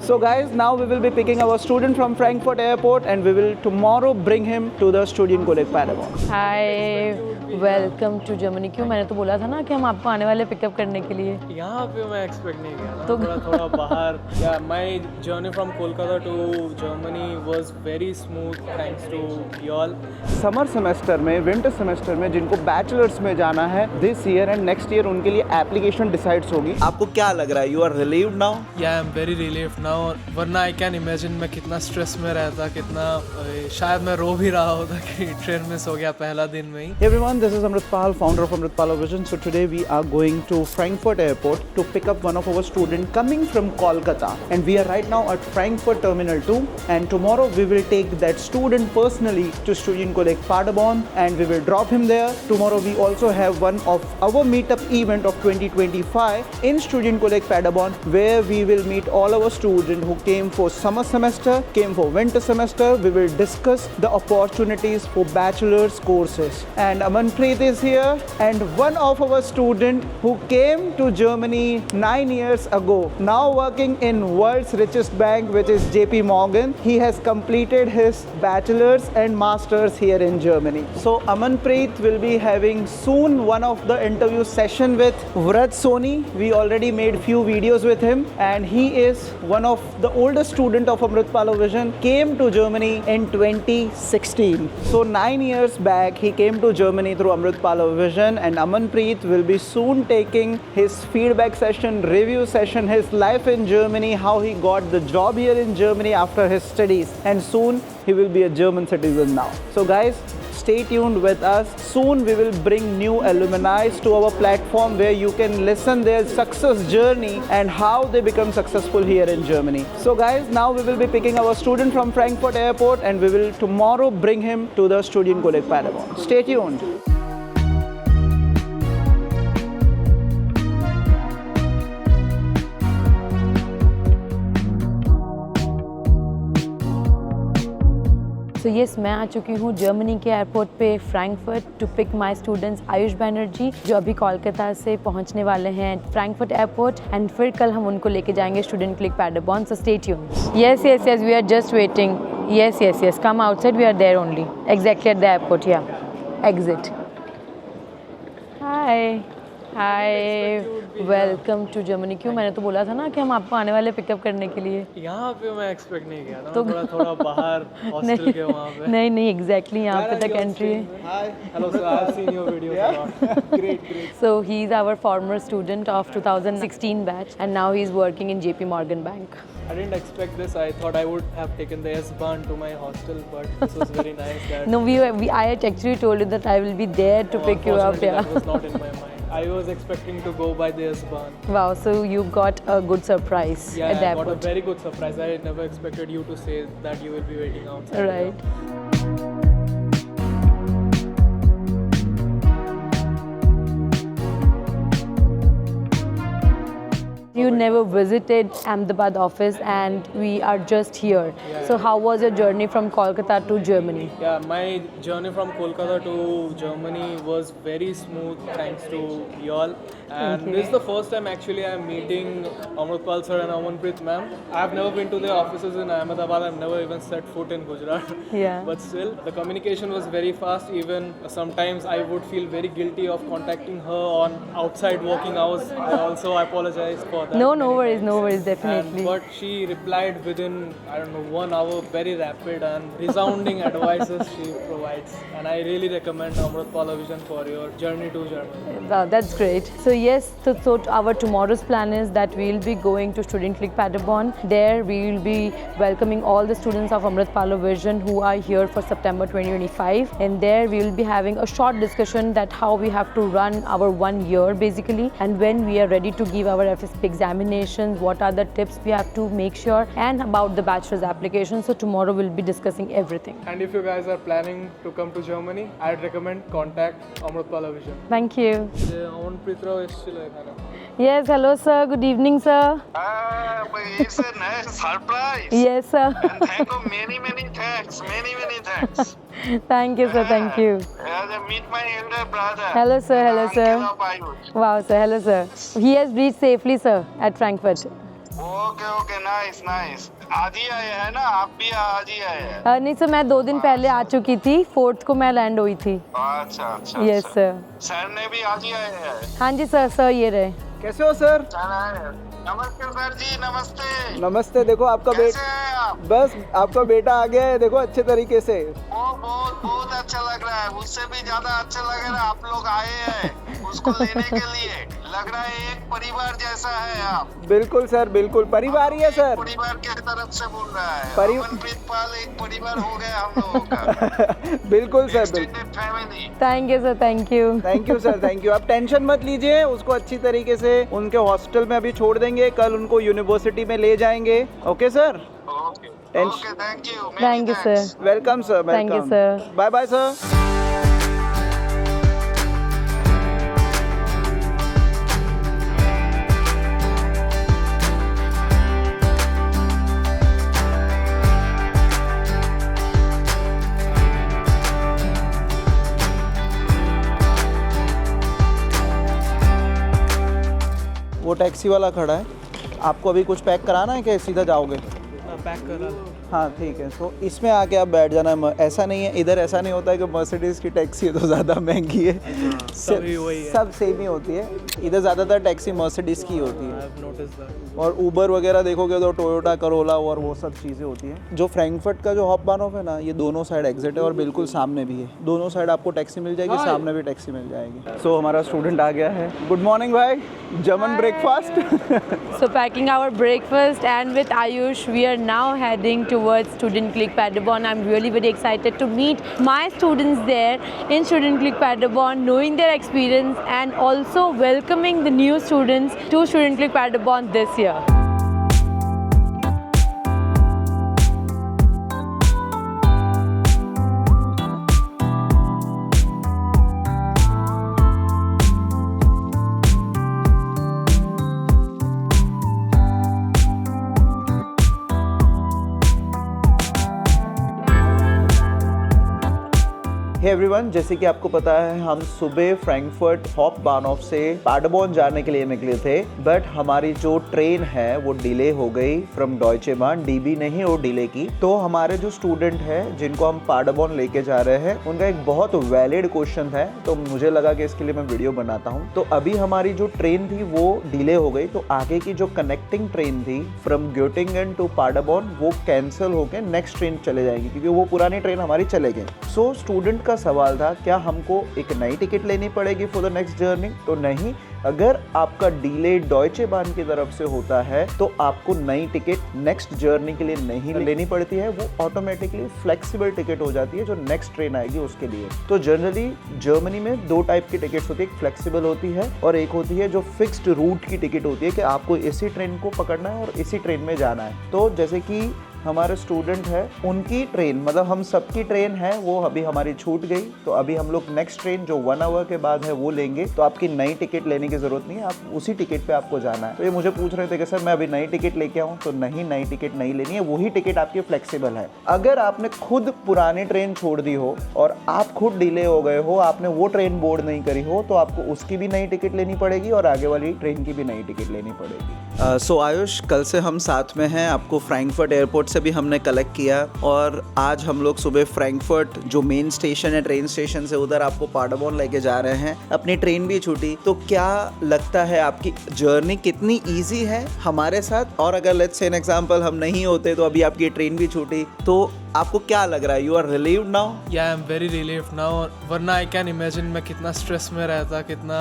So guys, now we will be picking our student from Frankfurt Airport and we will tomorrow bring him to the Studienkolleg Paderborn. Hi, welcome to Germany. क्यों, मैंने तो बोला था ना कि हम आपको आने वाले पिकअप करने के लिए। यहाँ पे मैं एक्सपेक्ट नहीं किया था, तो थोड़ा बाहर। Yeah my journey from Kolkata to Germany was very smooth thanks to you all. Summer semester में, विंटर सेमेस्टर में जिनको बैचलर्स में जाना है this year and next year, उनके लिए एप्लीकेशन डिसाइड्स होगी। आपको क्या लग रहा है? You are relieved now? Yeah I am very relieved now. वरना आई कैन इमेजिन मैं कितना स्ट्रेस में रहता, कितना शायद मैं रो भी रहा होता कि ट्रेन मिस हो गया पहला दिन में ही। Everyone, this is Amritpal, founder of Amritpal Vision. So today we are going to Frankfurt Airport to pick up one of our students coming from Kolkata, and we are right now at Frankfurt Terminal 2, and tomorrow we will take that student personally to Studienkolleg Paderborn and we will drop him there. Tomorrow we also have one of our meetup event of 2025 in Studienkolleg Paderborn, where we will meet all our students who came for summer semester, came for winter semester. We will discuss the opportunities for bachelor's courses. And Amanpreet is here, and one of our student who came to Germany 9 years ago, now working in world's richest bank, which is JP Morgan. He has completed his bachelor's and master's here in Germany. So Amanpreet will be having soon one of the interview session with Vrat Soni. We already made few videos with him, and he is one of the oldest student of Amritpal Vision. Came to Germany in 2016. So 9 years back he came to Germany through Amritpal Vision, and Amanpreet will be soon taking his feedback session, review session, his life in Germany, how he got the job here in Germany after his studies, and soon he will be a German citizen now. So guys, stay tuned with us. Soon we will bring new alumni to our platform where you can listen their success journey and how they become successful here in Germany. So guys, now we will be picking our student from Frankfurt Airport and we will tomorrow bring him to the Studienkolleg Paderborn. Stay tuned. तो yes, मैं आ चुकी हूँ Germany के airport पे Frankfurt to pick my students Ayush Banerjee, जो अभी कोलकाता से पहुँचने वाले हैं फ्रैंकफर्ट एयरपोर्ट, एंड फिर कल हम उनको लेके जाएंगे स्टूडेंटकोलेग Paderborn. So stay tuned. Yes yes yes, we are just waiting. Yes yes yes, come outside, we are there only, exactly at the airport. या exit. Hi hi, welcome to Germany. क्यों, मैंने तो बोला था ना कि हम आपको आने वाले पिकअप करने के लिए। यहाँ पे मैं एक्सपेक्ट नहीं किया था, थोड़ा बाहर हॉस्टल के वहाँ पे। नहीं एग्जैक्टली यहाँ पे तक एंट्री है। Hello sir, I have seen your videos. Great. So he is our former student of 2016 batch, and now he is working in JP Morgan Bank. I didn't expect this. I thought I would have taken the S-Bahn to my hostel, but this was very nice. No, I had actually told you that I will be there to pick you up. Unfortunately, Yeah. that was not in my mind. I was expecting to go by the S-Bahn. Wow, so you got a good surprise Yeah, at the I got a airport. very good surprise. I never expected you to say that you will be waiting outside. Right. You never visited Ahmedabad office, and we are just here. So how was your journey from Kolkata to Germany? Yeah, my journey from Kolkata to Germany was very smooth thanks to you all. And Okay. this is the first time actually I'm meeting Amritpal sir and Amanpreet ma'am. I've never been to their offices in Ahmedabad. I've never even set foot in Gujarat. Yeah. But still, the communication was very fast. Even sometimes I would feel very guilty of contacting her on outside working hours. I also apologize for that. No worries, definitely. But she replied within, I don't know, 1 hour, very rapid and resounding advices she provides. And I really recommend Amritpal Vision for your journey to Germany. Wow, that's great. So yes, so our tomorrow's plan is that we'll be going to Studienkolleg Paderborn. There we will be welcoming all the students of Amritpal Vision who are here for September 2025. And there we will be having a short discussion that how we have to run our 1 year basically, and when we are ready to give our FSP examinations, what are the tips we have to make sure, and about the bachelor's application. So tomorrow we'll be discussing everything. And if you guys are planning to come to Germany, I'd recommend contact Amritpal Vision. Thank you. Amanpreet Rao এসেছিল এখানে। Yes, hello sir. Good evening, sir. It's a nice surprise. Yes, sir. And thank you, many thanks. Many thanks. Thank you, sir. Thank you. Meet my elder brother. Hello, sir. Hello, sir. Uncle of Ayush. Wow, sir. Hello, sir. He has reached safely, sir, at Frankfurt. Okay okay, nice nice. आज ही आए हैं ना आप भी? आज ही आए हैं? नहीं सर, मैं 2 दिन पहले आ चुकी थी, 4th को मैं लैंड हुई थी। अच्छा अच्छा। Yes sir. सर ने भी आज ही आए हैं? हाँ जी सर ये रहे। कैसे हो सर? सर आए हैं। नमस्ते सर जी, नमस्ते। नमस्ते। देखो आपका कैसे हैं आप? बस आपका बेटा आ गया है, देखो अच्छे तरीके से। वो बहुत बहुत अच्छा लग रहा है, उससे भी ज्यादा अच्छा लग रहा है आप लोग आए हैं उसको लेने के लिए। लग रहा है एक परिवार जैसा है आप। बिल्कुल सर, बिल्कुल परिवार ही है एक सर। परिवार के तरफ से बोल रहा है। परि- अमनप्रीत पाल एक परिवार हो गया हम लोगों का। बिल्कुल सर, बिल्कुल। Extended family. Thank you sir, thank you. Thank you sir, thank you. आप टेंशन मत लीजिए, उसको अच्छी तरीके से उनके हॉस्टल में अभी छोड़ देंगे, कल उनको यूनिवर्सिटी में ले जाएंगे। Okay sir? Okay Thanks. Okay, thank you. Thank you, sir. Welcome sir, Thank you, welcome. sir. Bye bye sir. वो टैक्सी वाला खड़ा है, आपको अभी कुछ पैक कराना है कि सीधा जाओगे? पैक करा। हाँ ठीक है, तो इसमें आके आप बैठ जाना। ऐसा नहीं है, इधर ऐसा नहीं होता है कि मर्सिडीज़ की टैक्सी है तो ज़्यादा महंगी है। सभी वही है। सब सेम ही होती है। इधर ज़्यादातर टैक्सी मर्सिडीज़ की होती है, नोटिस दैट। और ऊबर वगैरह देखोगे तो टोयोटा करोला और वो सब चीज़ें होती हैं। जो फ्रैंकफर्ट का जो हॉपबानहोफ है ना, ये दोनों साइड एग्जिट है और बिल्कुल सामने भी है। दोनों साइड आपको टैक्सी मिल जाएगी, सामने भी टैक्सी मिल जाएगी। सो हमारा स्टूडेंट आ गया है। गुड मॉर्निंग भाई, German breakfast. So packing our breakfast, and with Ayush we are now heading towards Student Click Paderborn. I'm really very excited to meet my students there in Student Click Paderborn, knowing their experience and also welcoming the new students to Student Click Paderborn this year. Hey everyone, जैसे कि आपको पता है हम सुबह Frankfurt हॉपबानहोफ से पाडरबॉर्न जाने के लिए निकले थे, बट हमारी जो ट्रेन है वो डिले हो गई फ्रॉम डॉयचे बाहन। डीबी नहीं, वो डिले की। तो हमारे जो स्टूडेंट है जिनको हम पाडरबॉर्न लेके जा रहे हैं, उनका एक बहुत वैलिड क्वेश्चन है, तो मुझे लगा कि इसके लिए मैं वीडियो बनाता हूँ। तो अभी हमारी जो ट्रेन थी वो डिले हो गई, तो आगे की जो कनेक्टिंग ट्रेन थी फ्रॉम ग्योटिंगन टू पाडरबॉर्न वो कैंसिल होकर नेक्स्ट ट्रेन चले जाएगी, क्योंकि वो पुरानी ट्रेन हमारी चले गई। सो स्टूडेंट का सवाल था, क्या हमको एक नई टिकट लेनी पड़ेगी फॉर द नेक्स्ट जर्नी? तो नहीं, अगर आपका डिले डॉयचे बाहन की तरफ से होता है तो आपको नई टिकट नेक्स्ट जर्नी के लिए नहीं लेनी पड़ती है, वो ऑटोमेटिकली फ्लेक्सिबल टिकट हो जाती है जो नेक्स्ट ट्रेन आएगी उसके लिए। तो जनरली जर्मनी में 2 टाइप की टिकट्स होती है, एक फ्लेक्सिबल होती है और एक होती है जो फिक्स्ड रूट की टिकट होती है कि आपको इसी ट्रेन को पकड़ना है और इसी ट्रेन में जाना है। तो जैसे कि हमारे स्टूडेंट है, उनकी ट्रेन मतलब हम सबकी ट्रेन है वो अभी हमारी छूट गई, तो अभी हम लोग नेक्स्ट ट्रेन जो 1 आवर के बाद है वो लेंगे। तो आपकी नई टिकट लेने की जरूरत नहीं है, आप उसी टिकट पे आपको जाना है। तो ये मुझे पूछ रहे थे कि सर मैं अभी नई टिकट लेके आऊँ, तो नहीं, नई टिकट नहीं लेनी है, वही टिकट आपकी फ्लेक्सिबल है। अगर आपने खुद पुरानी ट्रेन छोड़ दी हो और आप खुद डिले हो गए हो, आपने वो ट्रेन बोर्ड नहीं करी हो, तो आपको उसकी भी नई टिकट लेनी पड़ेगी और आगे वाली ट्रेन की भी नई टिकट लेनी पड़ेगी। सो आयुष, कल से हम साथ में हैं, आपको फ्रैंकफर्ट एयरपोर्ट से भी हमने कलेक्ट किया और आज हम लोग सुबह फ्रैंकफर्ट जो मेन स्टेशन है ट्रेन स्टेशन से उधर आपको पाडरबॉर्न लेके जा रहे हैं। अपनी ट्रेन भी छूटी, तो क्या लगता है आपकी जर्नी कितनी ईजी है हमारे साथ? और अगर लेट्स से एन एग्जांपल हम नहीं होते तो अभी आपकी ट्रेन भी छूटी, तो आपको क्या लग रहा है? You are relieved now? Yeah I am very relieved now. वरना आई कैन इमेजिन मैं कितना स्ट्रेस में रहता, कितना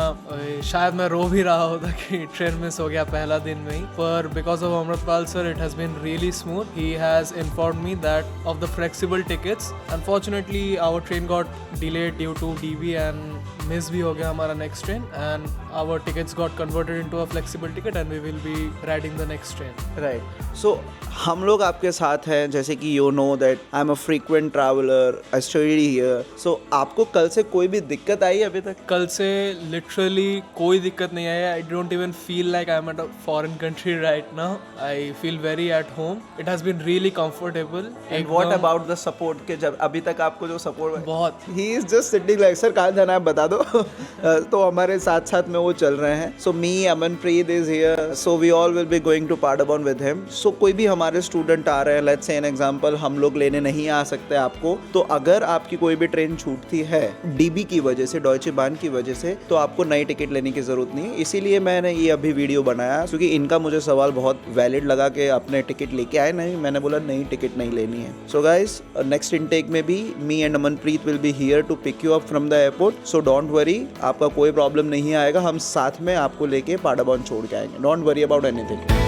शायद मैं रो भी रहा होता कि ट्रेन मिस हो गया पहला दिन में ही। पर because of Amritpal sir it has been really smooth. He has informed me that of the flexible tickets. Unfortunately our train got delayed due to DB and miss भी हो गया हमारा next train, and our tickets got converted into a flexible ticket and we will be riding the next train. Right. So हम लोग आपके साथ हैं, जैसे कि you know that I am a frequent traveller, I study here. So आपको कल से कोई भी दिक्कत आई अभी तक? कल से लिटरली कोई दिक्कत नहीं आई। I don't even feel like I am at a foreign country right now. I feel very at home. It has been really comfortable. And what about the support के जब अभी तक आपको जो सपोर्ट? बहुत। He is just sitting like, sir कहाँ जाना है बता दो। तो हमारे साथ साथ में वो चल रहे हैं. So me, Amanpreet is here. So we all will be going to Paderborn with him. So कोई भी हमारे स्टूडेंट आ रहे हैं, let's say an example, हम लोग लेने नहीं आ सकते आपको, तो अगर आपकी कोई भी ट्रेन छूटती है DB की वजह से, डॉयचे बान की वजह से, तो आपको नई टिकट लेने की जरूरत नहीं है. इसीलिए मैंने ये अभी वीडियो बनाया, क्योंकि इनका मुझे सवाल बहुत वैलिड लगा कि अपने टिकट लेके आए नहीं. मैंने बोला नई टिकट नहीं लेनी है. सो गाइस, नेक्स्ट इनटेक में भी me and Amanpreet will be here to pick you up from the airport. So don't worry, आपका कोई प्रॉब्लम नहीं आएगा. हम साथ में आपको लेके पाडाबॉन छोड़ के आएंगे. Don't worry about anything.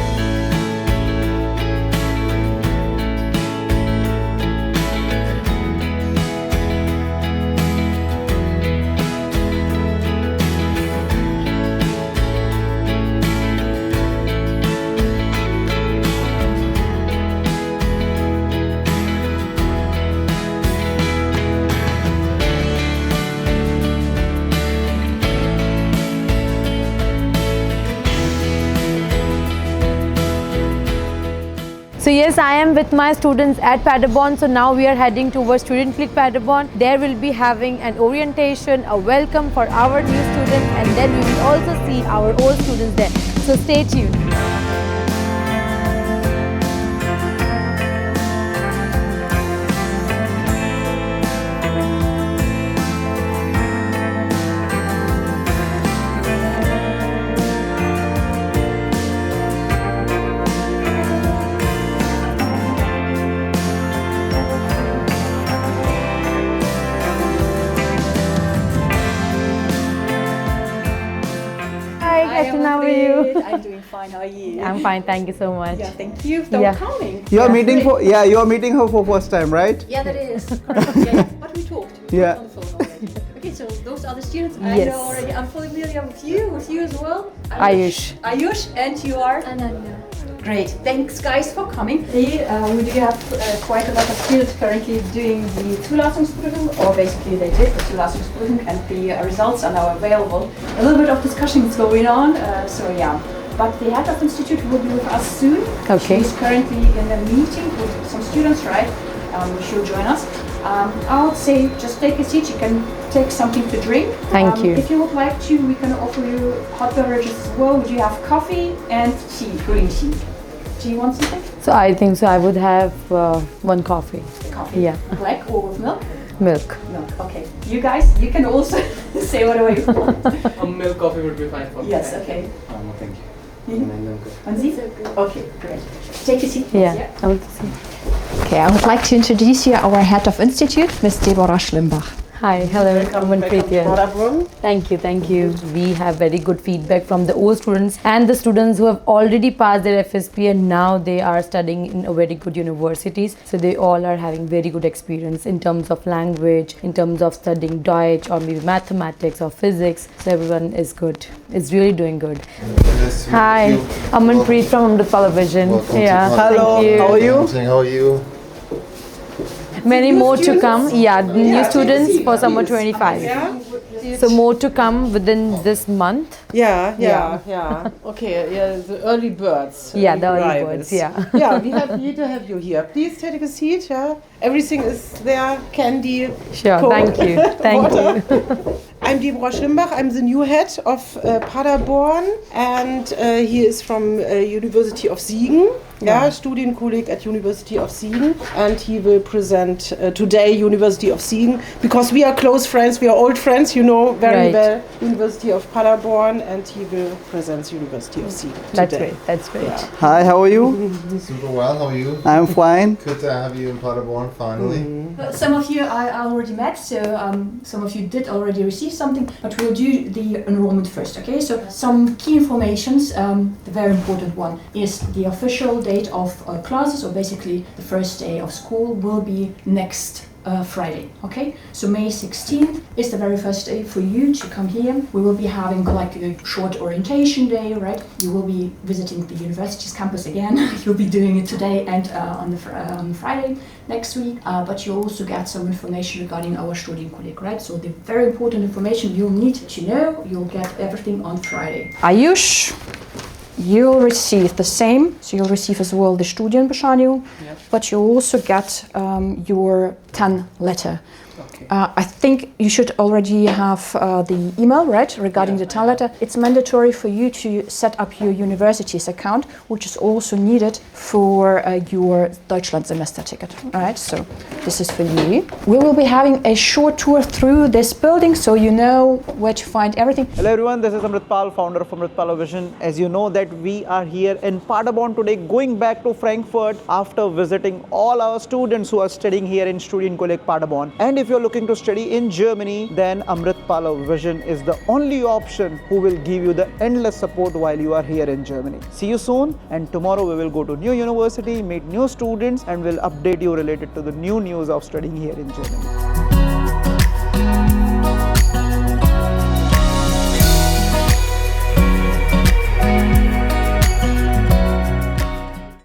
So yes, I am with my students at Paderborn. So now we are heading towards Student Click Paderborn. There will be having an orientation, a welcome for our new students, and then we will also see our old students there. So stay tuned. How are you? I'm doing fine. How are you? I'm fine, thank you so much. Yeah, thank you for Yeah. coming. You are meeting for you are meeting her for first time, right? Yeah, that is. Yeah, but we talked. We Yeah. talked on the phone already. Okay, so those are the students I Yes. know already. I'm familiar with you as well. Ayush. Ayush, and you are? Ananya. Great. Thanks, guys, for coming. We do have quite a lot of students currently doing the Zulassungsprüfung, or basically they did the Zulassungsprüfung, and the results are now available. A little bit of discussion is going on, so yeah. But the head of the institute will be with us soon. Okay. She's currently in a meeting with some students, right? She'll join us. I would say just take a seat. You can take something to drink. Thank you. If you would like to, we can offer you hot beverages as well. Would you have coffee and tea, green tea? Do you want something? So I think so. I would have one coffee. Coffee. Yeah. Black or with milk? Milk. Milk. Okay. You guys, you can also say whatever you want. A milk coffee would be fine for me. Yes. Okay. Thank you. Anzi? Okay. Great. Take a seat. Yeah. I would see. Okay, I would like to introduce you our head of institute, Ms. Deborah Schlimbach. Hi, hello, Amanpreet here. Thank you, thank you. We have very good feedback from the old students and the students who have already passed their FSP, and now they are studying in a very good universities. So they all are having very good experience in terms of language, in terms of studying Deutsch or maybe mathematics or physics. So everyone is good. It's really doing good. Yes, Hi, Amanpreet from Amrit Pala Vision. Welcome to Yeah, Paderborn. Hello, thank you. how are you? I'm saying, how are you? Many more to come. Yeah, new students for summer 25. So more to come within this month. Yeah. Okay, yeah, the early birds. Yeah, the early arrivals. birds, yeah. Yeah, we have happy to have you here. Please take a seat. Yeah, everything is there. Candy. Sure, Coke, thank you. Thank water. you. I'm Deborah Schlimbach. I'm the new head of Paderborn, and he is from University of Siegen. Yeah, Studienkolleg at University of Siegen, and he will present today University of Siegen, because we are close friends. We are old friends, you know very Right. well. University of Paderborn, and he will present University of Siegen That's today. great. That's great. Yeah. Hi, how are you? Super well, how are you? I'm fine. Good to have you in Paderborn finally. Some of you I already met, so some of you did already receive something, but we'll do the enrollment first, okay? So some key informations, the very important one is the official date of classes, or basically the first day of school will be next Friday, okay? So May 16th is the very first day for you to come here. We will be having like a short orientation day, right? You will be visiting the university's campus again. You'll be doing it today and on Friday next week. But you'll also get some information regarding our Studienkolleg, right? So the very important information you'll need to know, you'll get everything on Friday. Ayush, you'll receive the same. So you'll receive as well the Studienbescheinigung, but you'll also get your 10 letter. I think you should already have the email, right, regarding the town letter. It's mandatory for you to set up your university's account, which is also needed for your Deutschland semester ticket. All right, so this is for you. We will be having a short tour through this building so you know where to find everything. Hello everyone, this is Amritpal, founder of Amritpal Vision. As you know that we are here in Paderborn today, going back to Frankfurt after visiting all our students who are studying here in Studienkolleg Paderborn. And if you're looking to study in Germany, then Amritpal Vision is the only option who will give you the endless support while you are here in Germany. See you soon, and tomorrow we will go to new university, meet new students, and will update you related to the new news of studying here in Germany.